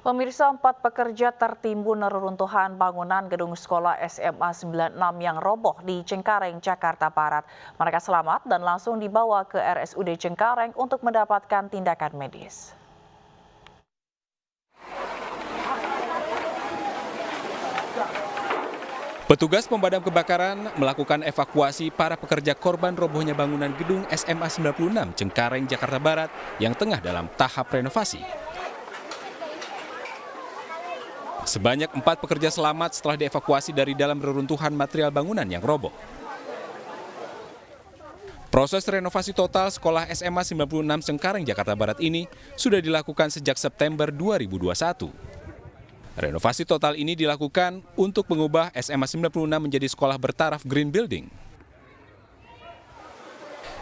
Pemirsa, 4 pekerja tertimbun reruntuhan bangunan gedung sekolah SMA 96 yang roboh di Cengkareng, Jakarta Barat. Mereka selamat dan langsung dibawa ke RSUD Cengkareng untuk mendapatkan tindakan medis. Petugas pemadam kebakaran melakukan evakuasi para pekerja korban robohnya bangunan gedung SMA 96 Cengkareng, Jakarta Barat yang tengah dalam tahap renovasi. Sebanyak 4 pekerja selamat setelah dievakuasi dari dalam reruntuhan material bangunan yang roboh. Proses renovasi total sekolah SMA 96 Cengkareng, Jakarta Barat ini sudah dilakukan sejak September 2021. Renovasi total ini dilakukan untuk mengubah SMA 96 menjadi sekolah bertaraf green building.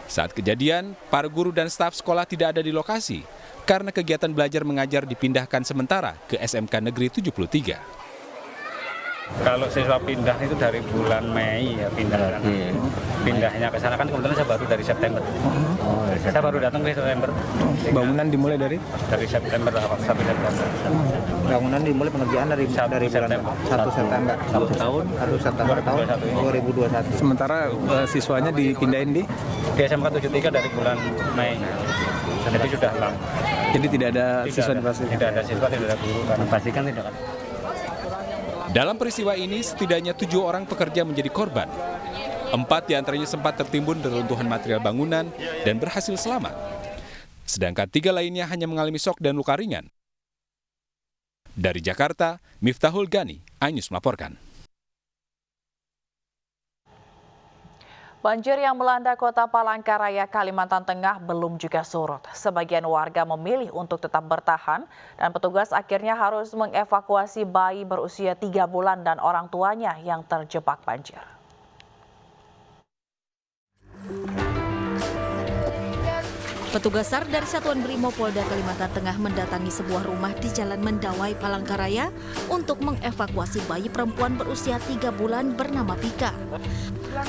Saat kejadian, para guru dan staf sekolah tidak ada di lokasi karena kegiatan belajar mengajar dipindahkan sementara ke SMK Negeri 73. Kalau siswa pindah itu dari bulan Mei ya pindahnya ke sana kan kebetulan saya baru dari September. Saya baru datang ke September. Bangunan dimulai dari September 1 September. Bangunan dimulai pengerjaan dari bulan 1 September tahun 2021. Sementara siswanya dipindahin di SMK 73 dari bulan Mei. Jadi sudah lama. Jadi tidak ada siswa di pasir. Tidak ada siswa, tidak ada guru karena pastikan tidak ada. Dalam peristiwa ini, setidaknya 7 orang pekerja menjadi korban. 4 diantaranya sempat tertimbun reruntuhan material bangunan dan berhasil selamat. Sedangkan 3 lainnya hanya mengalami shock dan luka ringan. Dari Jakarta, Miftahul Gani, iNews melaporkan. Banjir yang melanda kota Palangkaraya, Kalimantan Tengah belum juga surut. Sebagian warga memilih untuk tetap bertahan dan petugas akhirnya harus mengevakuasi bayi berusia 3 bulan dan orang tuanya yang terjebak banjir. Petugas SAR dari Satuan Brimob Polda Kalimantan Tengah mendatangi sebuah rumah di Jalan Mendawai, Palangkaraya untuk mengevakuasi bayi perempuan berusia 3 bulan bernama Pika.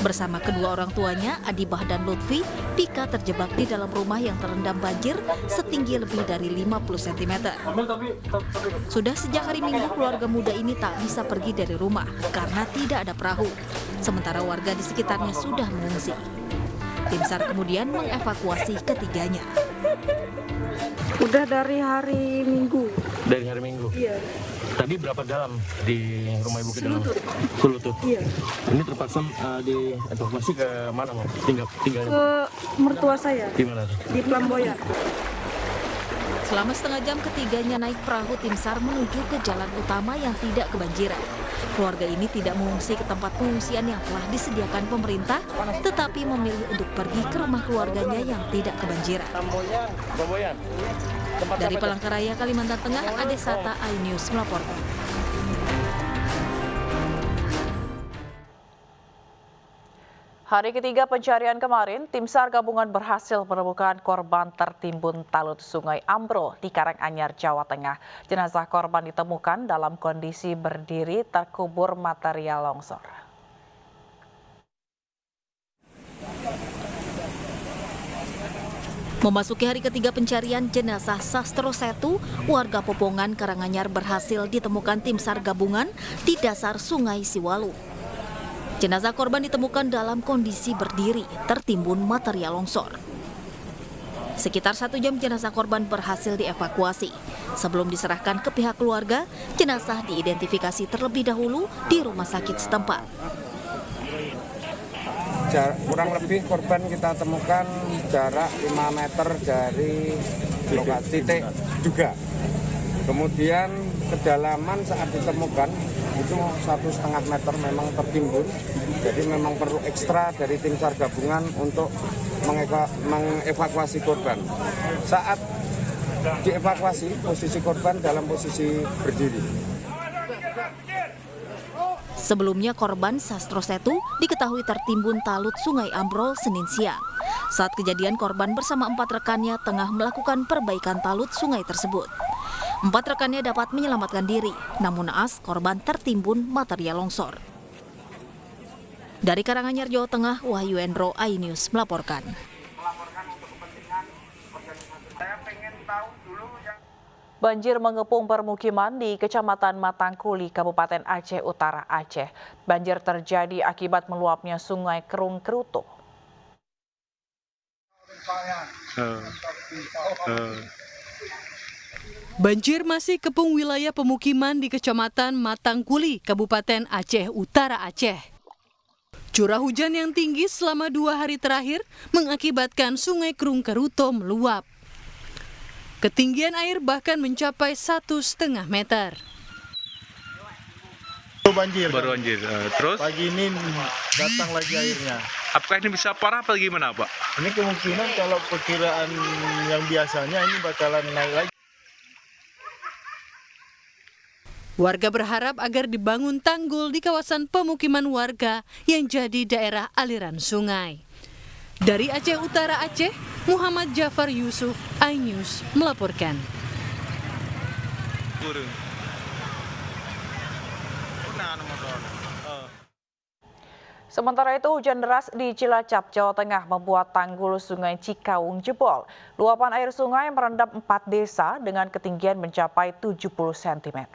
Bersama kedua orang tuanya, Adibah dan Lutfi, Pika terjebak di dalam rumah yang terendam banjir setinggi lebih dari 50 cm. Sudah sejak hari Minggu, keluarga muda ini tak bisa pergi dari rumah karena tidak ada perahu. Sementara warga di sekitarnya sudah mengungsi. Tim SAR kemudian mengevakuasi ketiganya. Udah dari hari Minggu. Dari hari Minggu? Iya. Tadi berapa dalam di rumah ibu ke dalam? Selutut. Selutut? Iya. Ini terpaksa dievakuasi ke mana, Mau? Tinggalnya? Ke mertua saya. Di mana? Di Plamboyan. Selama setengah jam ketiganya naik perahu tim SAR menuju ke jalan utama yang tidak kebanjiran. Keluarga ini tidak mengungsi ke tempat pengungsian yang telah disediakan pemerintah, tetapi memilih untuk pergi ke rumah keluarganya yang tidak kebanjiran. Dari Palangkaraya, Kalimantan Tengah, Adesata, iNews melaporkan. Hari ketiga pencarian kemarin, tim SAR gabungan berhasil menemukan korban tertimbun talut Sungai Ambrol di Karanganyar, Jawa Tengah. Jenazah korban ditemukan dalam kondisi berdiri terkubur material longsor. Memasuki hari ketiga pencarian, jenazah Sastro Setu, warga Popongan, Karanganyar berhasil ditemukan tim SAR gabungan di dasar Sungai Siwalu. Jenazah korban ditemukan dalam kondisi berdiri, tertimbun material longsor. Sekitar 1 jam jenazah korban berhasil dievakuasi. Sebelum diserahkan ke pihak keluarga, jenazah diidentifikasi terlebih dahulu di rumah sakit setempat. Kurang lebih korban kita temukan jarak 5 meter dari lokasi titik juga. Kemudian kedalaman saat ditemukan itu 1,5 meter memang tertimbun, jadi memang perlu ekstra dari tim SAR gabungan untuk mengevakuasi korban. Saat dievakuasi, posisi korban dalam posisi berdiri. Sebelumnya korban Sastro Setu diketahui tertimbun talut Sungai Ambrol Senin siang. Saat kejadian, korban bersama 4 rekannya tengah melakukan perbaikan talut sungai tersebut. 4 rekannya dapat menyelamatkan diri, namun naas korban tertimbun material longsor. Dari Karanganyar, Jawa Tengah, Wahyu Endro, iNews melaporkan. Banjir mengepung permukiman di Kecamatan Matangkuli, Kabupaten Aceh Utara, Aceh. Banjir terjadi akibat meluapnya Sungai Kerung Keruto. Banjir masih kepung wilayah pemukiman di Kecamatan Matangkuli, Kabupaten Aceh Utara, Aceh. Curah hujan yang tinggi selama 2 hari terakhir mengakibatkan Sungai Kerung Keruto meluap. Ketinggian air bahkan mencapai 1,5 meter. Baru banjir. Terus? Pagi ini datang lagi airnya. Apakah ini bisa parah apa gimana, Pak? Ini kemungkinan kalau perkiraan yang biasanya ini bakalan naik lagi. Warga berharap agar dibangun tanggul di kawasan pemukiman warga yang jadi daerah aliran sungai. Dari Aceh Utara, Aceh, Muhammad Jafar Yusuf, iNews melaporkan. Sementara itu, hujan deras di Cilacap, Jawa Tengah membuat tanggul Sungai Cikaung jebol. Luapan air sungai merendam 4 desa dengan ketinggian mencapai 70 cm.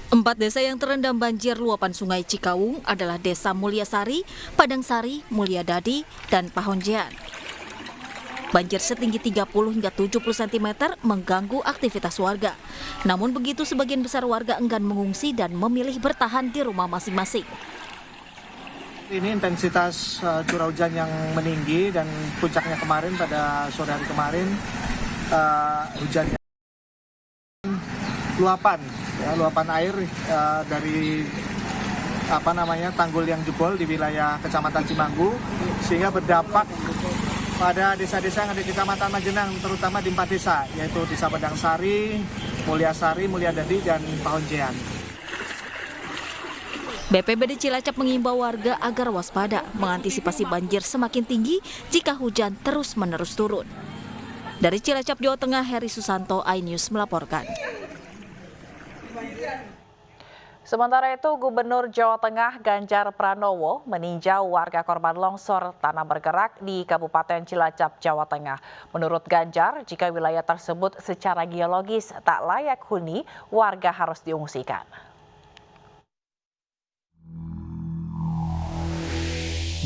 Empat desa yang terendam banjir luapan Sungai Cikaung adalah Desa Mulyasari, Padangsari, Mulyadadi, dan Pahonjean. Banjir setinggi 30 hingga 70 cm mengganggu aktivitas warga. Namun begitu, sebagian besar warga enggan mengungsi dan memilih bertahan di rumah masing-masing. Ini intensitas curah hujan yang meninggi dan puncaknya kemarin pada sore hari kemarin hujannya luapan air dari tanggul yang jebol di wilayah Kecamatan Cimanggu sehingga berdampak pada desa-desa yang ada di Kecamatan Majenang, terutama di 4 desa, yaitu Desa Padangsari, Mulyasari, Mulyadadi, dan Pahonjean. BPBD Cilacap mengimbau warga agar waspada mengantisipasi banjir semakin tinggi jika hujan terus-menerus turun. Dari Cilacap, Jawa Tengah, Heri Susanto, iNews melaporkan. Sementara itu, Gubernur Jawa Tengah Ganjar Pranowo meninjau warga korban longsor tanah bergerak di Kabupaten Cilacap, Jawa Tengah. Menurut Ganjar, jika wilayah tersebut secara geologis tak layak huni, warga harus diungsikan.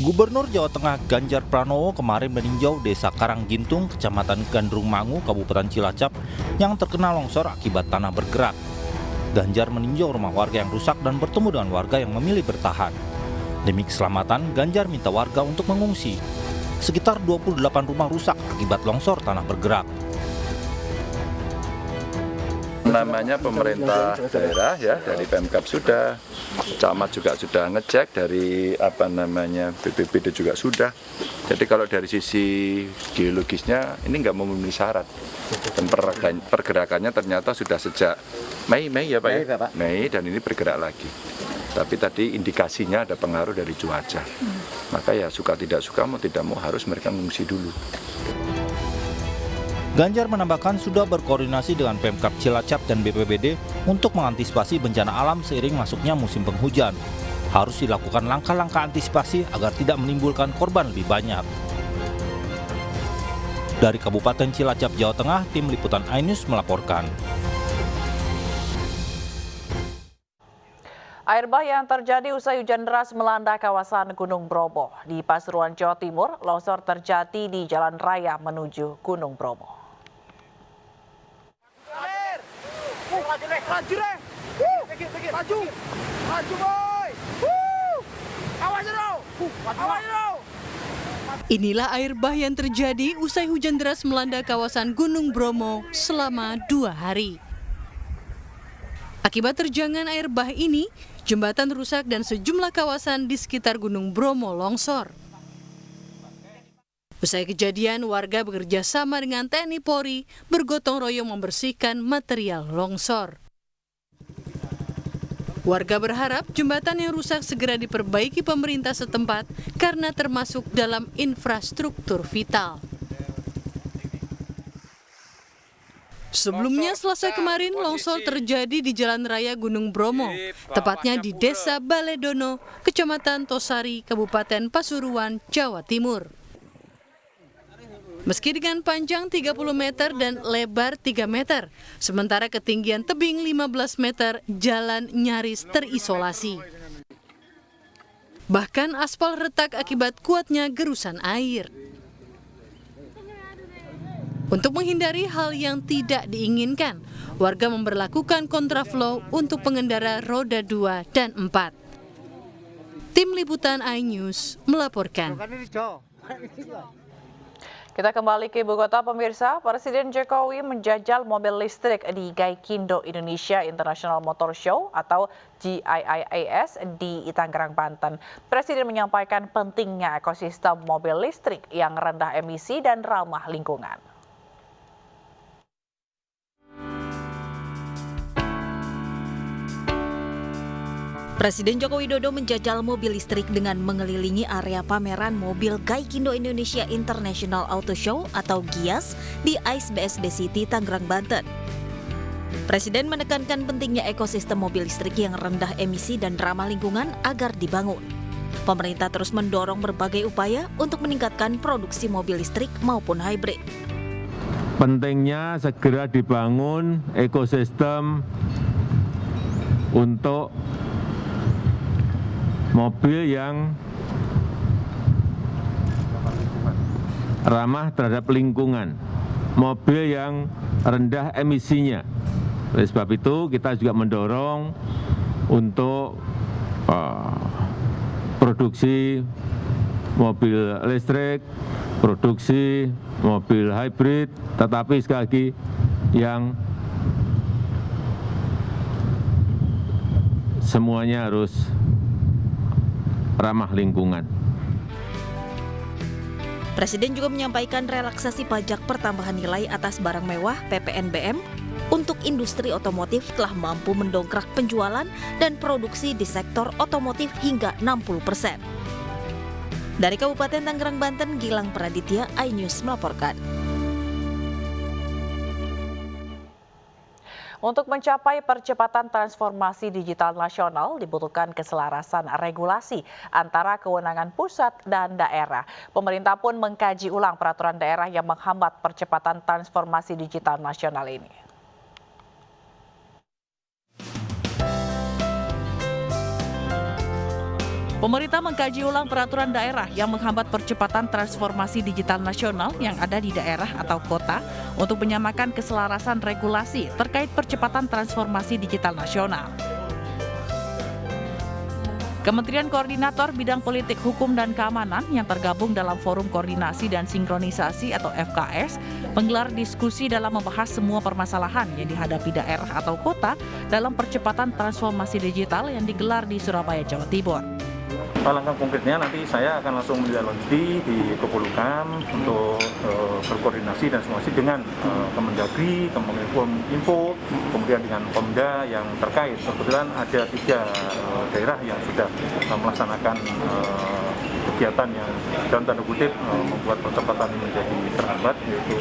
Gubernur Jawa Tengah Ganjar Pranowo kemarin meninjau Desa Karanggintung, Kecamatan Gandrung Mangu, Kabupaten Cilacap yang terkena longsor akibat tanah bergerak. Ganjar meninjau rumah warga yang rusak dan bertemu dengan warga yang memilih bertahan. Demi keselamatan, Ganjar minta warga untuk mengungsi. Sekitar 28 rumah rusak akibat longsor tanah bergerak. Namanya pemerintah daerah ya, dari Pemkab sudah, camat juga sudah ngecek, dari BPBD juga sudah. Jadi kalau dari sisi geologisnya ini nggak memenuhi syarat. Dan pergerakannya ternyata sudah sejak Mei ya Pak ya? Mei, dan ini bergerak lagi. Tapi tadi indikasinya ada pengaruh dari cuaca. Maka ya suka tidak suka, mau tidak mau harus mereka mengungsi dulu. Ganjar menambahkan sudah berkoordinasi dengan Pemkab Cilacap dan BPBD untuk mengantisipasi bencana alam seiring masuknya musim penghujan. Harus dilakukan langkah-langkah antisipasi agar tidak menimbulkan korban lebih banyak. Dari Kabupaten Cilacap, Jawa Tengah, tim liputan iNews melaporkan. Air bah yang terjadi usai hujan deras melanda kawasan Gunung Bromo. Di Pasuruan, Jawa Timur, longsor terjadi di jalan raya menuju Gunung Bromo. Inilah air bah yang terjadi usai hujan deras melanda kawasan Gunung Bromo selama 2 hari. Akibat terjangan air bah ini, jembatan rusak dan sejumlah kawasan di sekitar Gunung Bromo longsor. Usai kejadian, warga bekerja sama dengan TNI Polri bergotong royong membersihkan material longsor. Warga berharap jembatan yang rusak segera diperbaiki pemerintah setempat karena termasuk dalam infrastruktur vital. Sebelumnya, Selasa kemarin, longsor terjadi di Jalan Raya Gunung Bromo, tepatnya di Desa Baledono, Kecamatan Tosari, Kabupaten Pasuruan, Jawa Timur. Meski dengan panjang 30 meter dan lebar 3 meter, sementara ketinggian tebing 15 meter, jalan nyaris terisolasi. Bahkan aspal retak akibat kuatnya gerusan air. Untuk menghindari hal yang tidak diinginkan, warga memberlakukan kontraflow untuk pengendara roda 2 dan 4. Tim Liputan iNews melaporkan. Kita kembali ke Ibu Kota, pemirsa. Presiden Jokowi menjajal mobil listrik di Gaikindo Indonesia International Motor Show atau GIIAS di Tangerang, Banten. Presiden menyampaikan pentingnya ekosistem mobil listrik yang rendah emisi dan ramah lingkungan. Presiden Joko Widodo menjajal mobil listrik dengan mengelilingi area pameran mobil Gaikindo Indonesia International Auto Show atau GIAS di ICE BSD City, Tangerang, Banten. Presiden menekankan pentingnya ekosistem mobil listrik yang rendah emisi dan ramah lingkungan agar dibangun. Pemerintah terus mendorong berbagai upaya untuk meningkatkan produksi mobil listrik maupun hybrid. Pentingnya segera dibangun ekosistem untuk mobil yang ramah terhadap lingkungan, mobil yang rendah emisinya. Oleh sebab itu kita juga mendorong untuk produksi mobil listrik, produksi mobil hybrid, tetapi sekali lagi yang semuanya harus ramah lingkungan. Presiden juga menyampaikan relaksasi pajak pertambahan nilai atas barang mewah (PPNBM) untuk industri otomotif telah mampu mendongkrak penjualan dan produksi di sektor otomotif hingga 60%. Dari Kabupaten Tangerang, Banten, Gilang Praditya, iNews melaporkan. Untuk mencapai percepatan transformasi digital nasional dibutuhkan keselarasan regulasi antara kewenangan pusat dan daerah. Pemerintah pun mengkaji ulang peraturan daerah yang menghambat percepatan transformasi digital nasional ini. Pemerintah mengkaji ulang peraturan daerah yang menghambat percepatan transformasi digital nasional yang ada di daerah atau kota untuk menyamakan keselarasan regulasi terkait percepatan transformasi digital nasional. Kementerian Koordinator Bidang Politik, Hukum, dan Keamanan yang tergabung dalam Forum Koordinasi dan Sinkronisasi atau FKS menggelar diskusi dalam membahas semua permasalahan yang dihadapi daerah atau kota dalam percepatan transformasi digital yang digelar di Surabaya, Jawa Timur. Langkah konkretnya nanti saya akan langsung menindaklanjuti di Kepolhukam untuk berkoordinasi dan simulasi dengan Kemendagri, Kemenkominfo, kemudian dengan Pemda yang terkait. Kebetulan ada 3 daerah yang sudah melaksanakan kegiatan yang dalam tanda kutip membuat percepatan ini menjadi terhambat, yaitu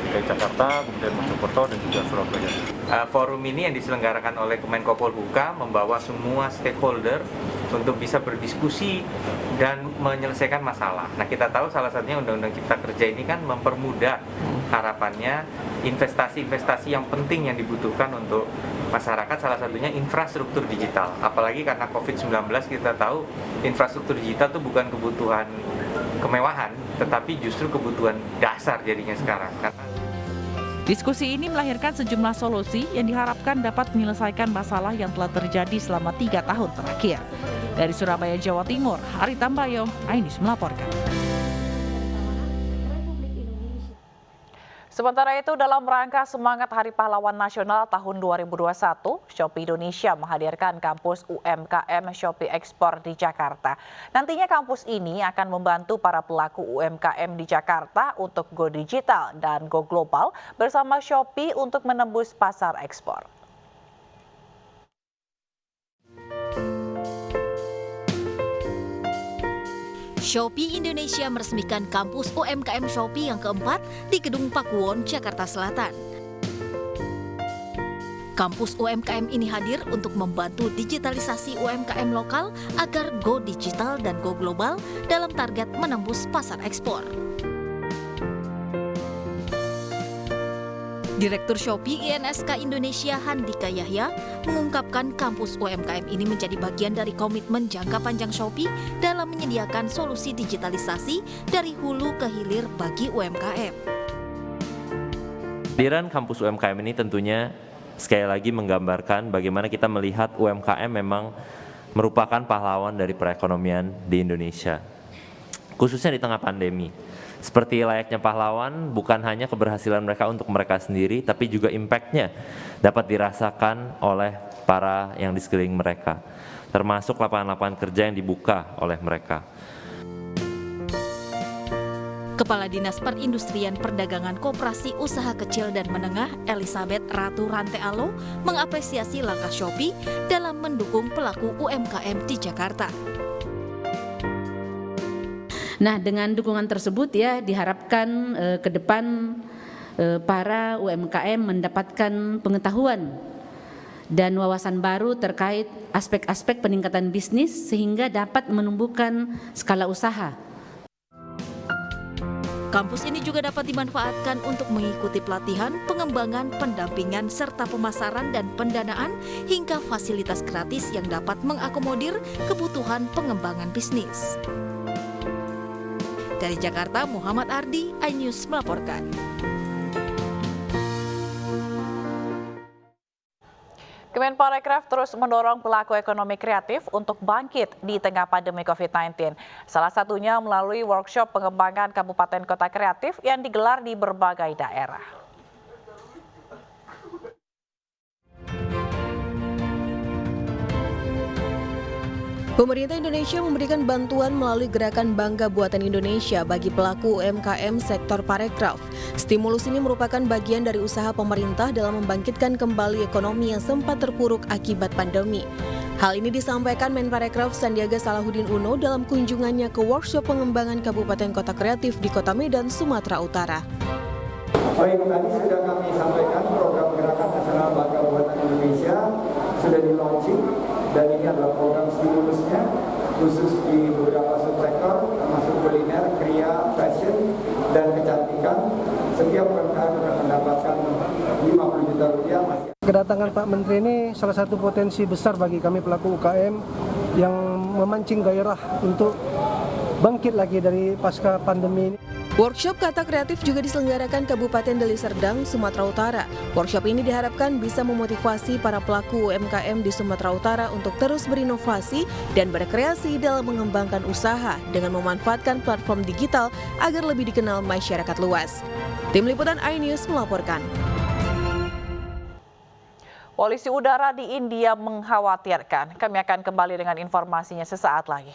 DKI Jakarta, kemudian Mojokerto, dan juga Surabaya. Forum ini yang diselenggarakan oleh Kemenko Polhukam membawa semua stakeholder untuk bisa berdiskusi dan menyelesaikan masalah. Nah, kita tahu salah satunya Undang-Undang Cipta Kerja ini kan mempermudah harapannya investasi-investasi yang penting yang dibutuhkan untuk masyarakat, salah satunya infrastruktur digital. Apalagi karena COVID-19 kita tahu infrastruktur digital itu bukan kebutuhan kemewahan, tetapi justru kebutuhan dasar jadinya sekarang. Diskusi ini melahirkan sejumlah solusi yang diharapkan dapat menyelesaikan masalah yang telah terjadi selama 3 tahun terakhir. Dari Surabaya, Jawa Timur, Ari Tambayong, iNews melaporkan. Sementara itu, dalam rangka semangat Hari Pahlawan Nasional tahun 2021, Shopee Indonesia menghadirkan kampus UMKM Shopee Ekspor di Jakarta. Nantinya kampus ini akan membantu para pelaku UMKM di Jakarta untuk go digital dan go global bersama Shopee untuk menembus pasar ekspor. Shopee Indonesia meresmikan kampus UMKM Shopee yang keempat di Gedung Pakuwon, Jakarta Selatan. Kampus UMKM ini hadir untuk membantu digitalisasi UMKM lokal agar go digital dan go global dalam target menembus pasar ekspor. Direktur Shopee INSK Indonesia Handika Yahya mengungkapkan kampus UMKM ini menjadi bagian dari komitmen jangka panjang Shopee dalam menyediakan solusi digitalisasi dari hulu ke hilir bagi UMKM. Kehadiran kampus UMKM ini tentunya sekali lagi menggambarkan bagaimana kita melihat UMKM memang merupakan pahlawan dari perekonomian di Indonesia, khususnya di tengah pandemi. Seperti layaknya pahlawan, bukan hanya keberhasilan mereka untuk mereka sendiri, tapi juga impact-nya dapat dirasakan oleh para yang di sekeliling mereka, termasuk lapangan-lapangan kerja yang dibuka oleh mereka. Kepala Dinas Perindustrian Perdagangan Koperasi Usaha Kecil dan Menengah Elizabeth Ratu Rantealo mengapresiasi langkah Shopee dalam mendukung pelaku UMKM di Jakarta. Nah, dengan dukungan tersebut ya diharapkan ke depan para UMKM mendapatkan pengetahuan dan wawasan baru terkait aspek-aspek peningkatan bisnis sehingga dapat menumbuhkan skala usaha. Kampus ini juga dapat dimanfaatkan untuk mengikuti pelatihan, pengembangan, pendampingan, serta pemasaran dan pendanaan hingga fasilitas gratis yang dapat mengakomodir kebutuhan pengembangan bisnis. Dari Jakarta, Muhammad Ardi, iNews melaporkan. Kemenparekraf terus mendorong pelaku ekonomi kreatif untuk bangkit di tengah pandemi COVID-19. Salah satunya melalui workshop pengembangan kabupaten kota kreatif yang digelar di berbagai daerah. Pemerintah Indonesia memberikan bantuan melalui gerakan Bangga Buatan Indonesia bagi pelaku UMKM sektor parekraf. Stimulus ini merupakan bagian dari usaha pemerintah dalam membangkitkan kembali ekonomi yang sempat terpuruk akibat pandemi. Hal ini disampaikan Menparekraf Sandiaga Salahuddin Uno dalam kunjungannya ke workshop pengembangan kabupaten kota kreatif di Kota Medan, Sumatera Utara. Baik, tadi sudah kami sampaikan program Gerakan Nasional Bangga Buatan Indonesia sudah di-launching dan ini adalah program stimulusnya khusus di beberapa subsektor termasuk kuliner, kria, fashion, dan kecantikan. Setiap UMKM akan mendapatkan 50 juta rupiah. Kedatangan Pak Menteri ini salah satu potensi besar bagi kami pelaku UKM yang memancing gairah untuk bangkit lagi dari pasca pandemi ini. Workshop Kata Kreatif juga diselenggarakan Kabupaten Deli Serdang, Sumatera Utara. Workshop ini diharapkan bisa memotivasi para pelaku UMKM di Sumatera Utara untuk terus berinovasi dan berkreasi dalam mengembangkan usaha dengan memanfaatkan platform digital agar lebih dikenal masyarakat luas. Tim Liputan iNews melaporkan. Polisi udara di India mengkhawatirkan. Kami akan kembali dengan informasinya sesaat lagi.